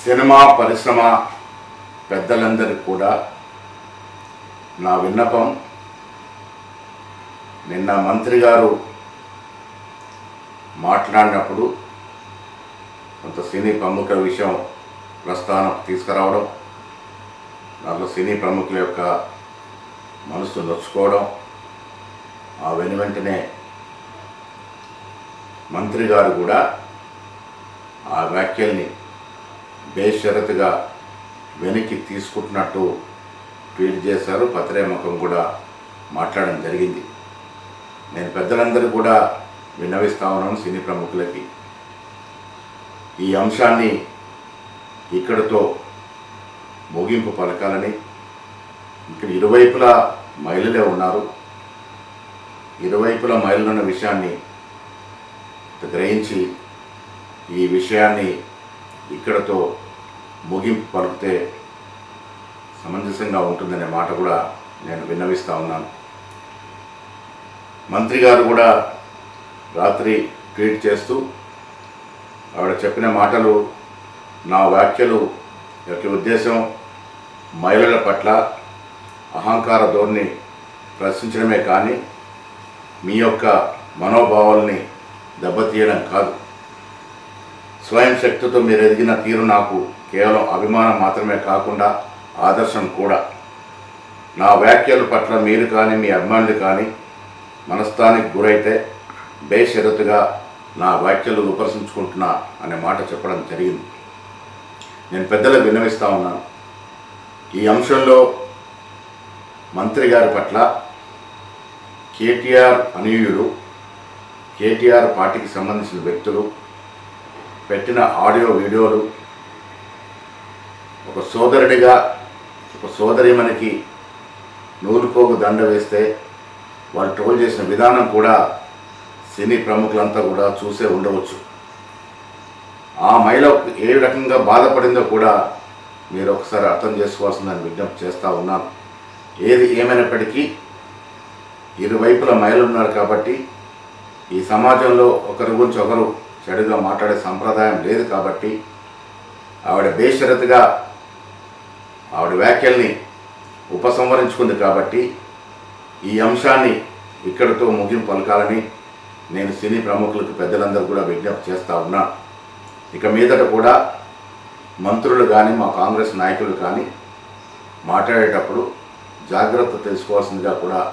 Cinema పరిశ్రమ పెద్దలందరికీ కూడా నా విన్నపం, నిన్న మంత్రి గారు మాట్లాడినప్పుడు కొంత సినీ ప్రముఖుల విషయం ప్రస్థానం తీసుకురావడం, దాంట్లో సినీ ప్రముఖుల యొక్క మనసు నొచ్చుకోవడం, ఆ వెంటనే మంత్రి గారు కూడా ఆ వ్యాఖ్యల్ని బేషరతుగా వెనక్కి తీసుకుంటున్నట్టు ట్వీట్ చేశారు. పత్రిముఖం కూడా మాట్లాడడం జరిగింది. నేను పెద్దలందరూ కూడా విన్నవిస్తా ఉన్నాను సినీ ప్రముఖులకి, ఈ అంశాన్ని ఇక్కడితో ముగింపు పలకాలని. ఇక్కడ ఇరువైపులా మహిళలే ఉన్నారు. ఇరువైపులా మహిళలు ఉన్న విషయాన్ని గ్రహించి ఈ విషయాన్ని ఇక్కడతో ముగింపు పలికితే సమంజసంగా ఉంటుందనే మాట కూడా నేను విన్నవిస్తూ ఉన్నాను. మంత్రి గారు కూడా రాత్రి ట్వీట్ చేస్తూ ఆవిడ చెప్పిన మాటలు, నా వ్యాఖ్యలు యొక్క ఉద్దేశం మహిళల పట్ల అహంకార ధోరణి ప్రశ్నించడమే కానీ మీ యొక్క మనోభావాల్ని దెబ్బతీయడం కాదు. స్వయం శక్తితో మీరు ఎదిగిన తీరు నాకు కేవలం అభిమానం మాత్రమే కాకుండా ఆదర్శం కూడా. నా వ్యాఖ్యల పట్ల మీరు కానీ మీ అభిమానులు కానీ మనస్తానికి గురైతే బేషరతుగా నా వ్యాఖ్యలు విమర్శించుకుంటున్నా అనే మాట చెప్పడం జరిగింది. నేను పెద్దలకు విన్నవిస్తూ ఉన్నాను, ఈ అంశంలో మంత్రి గారి పట్ల కేటీఆర్ అనుయూయులు, కేటీఆర్ పార్టీకి సంబంధించిన వ్యక్తులు పెట్టిన ఆడియో వీడియోలు, ఒక సోదరుడిగా ఒక సోదరిమణికి నూలుపోగు దండ వేస్తే వాళ్ళు ట్రోల్ చేసిన విధానం కూడా సినీ ప్రముఖులంతా కూడా చూసే ఉండవచ్చు. ఆ మహిళ ఏ రకంగా బాధపడిందో కూడా మీరు ఒకసారి అర్థం చేసుకోవాల్సిందని విజ్ఞప్తి చేస్తూ ఉన్నాను. ఏది ఏమైనప్పటికీ ఇరువైపుల మహిళలు ఉన్నారు కాబట్టి ఈ సమాజంలో ఒకరి గురించి ఒకరు చెడుగా మాట్లాడే సంప్రదాయం లేదు కాబట్టి ఆవిడ బేషరతుగా ఆవిడ వ్యాఖ్యల్ని ఉపసంహరించుకుంది కాబట్టి ఈ అంశాన్ని ఇక్కడితో ముగింపు పలకాలని నేను సినీ ప్రముఖులకు పెద్దలందరూ కూడా విజ్ఞప్తి చేస్తూ ఉన్నా. ఇక మీదట కూడా మంత్రులు కానీ మా కాంగ్రెస్ నాయకులు కానీ మాట్లాడేటప్పుడు జాగ్రత్త తెలుసుకోవాల్సిందిగా కూడా